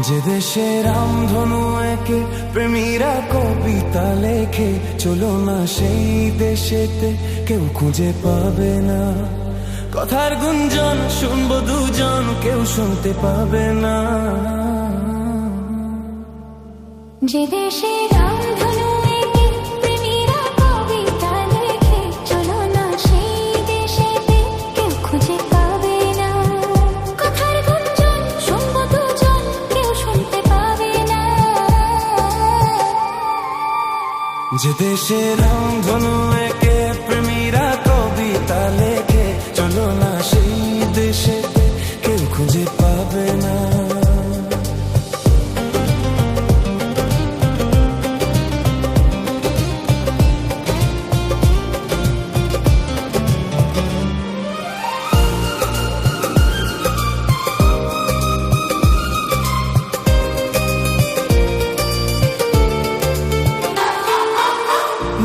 যে দেশে রামধনু একে প্রেমীরা কবিতা লেখে, চলো না সেই দেশেতে কেউ খুঁজে পাবে না। কথার গুঞ্জন শুনবো দুজন, কেউ শুনতে পাবে না। যে দেশে রামধনু একে প্রেমীরা কবিতা লেখে, চলো না সেই দেশেতে কেউ খুঁজে পাবে না। কথার গুঞ্জন শুনবো দুজন, কেউ শুনতে পাবে না। যে দেশে রামধনু একে প্রেমীরা কবিতা লেখে, চলো না সেই দেশেতে কেউ খুঁজে পাবে না।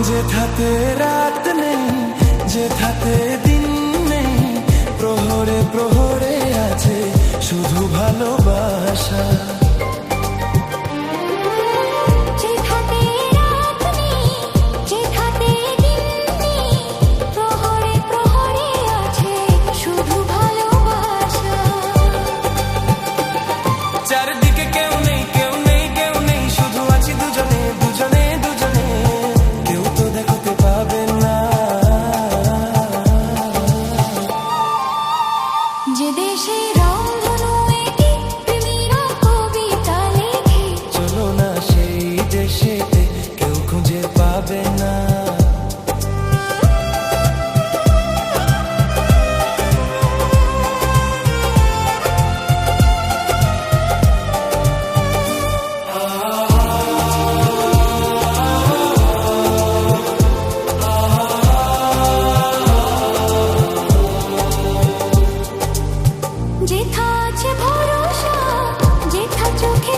যেথাতে রাত নেই, যেথাতে দিন নেই, প্রহরে প্রহরে আছে শুধু ভালোবাসা। যেথাতে রাত নেই, যেথাতে দিন নেই, প্রহরে প্রহরে আছে শুধু ভালোবাসা। চারদিকে কেউ নেই, কেউ নেই, কেউ নেই, শুধু আছি দুজনে দুজনে দুজনে, কেউ তো দেখতে পাবে না। যে দেশে রামধনু একে প্রেমীরা কবিতা লেখে, চলো না সেই দেশেতে কেউ খুঁজে পাবে না। যেথা আছে ভরসা, যেথা চোখে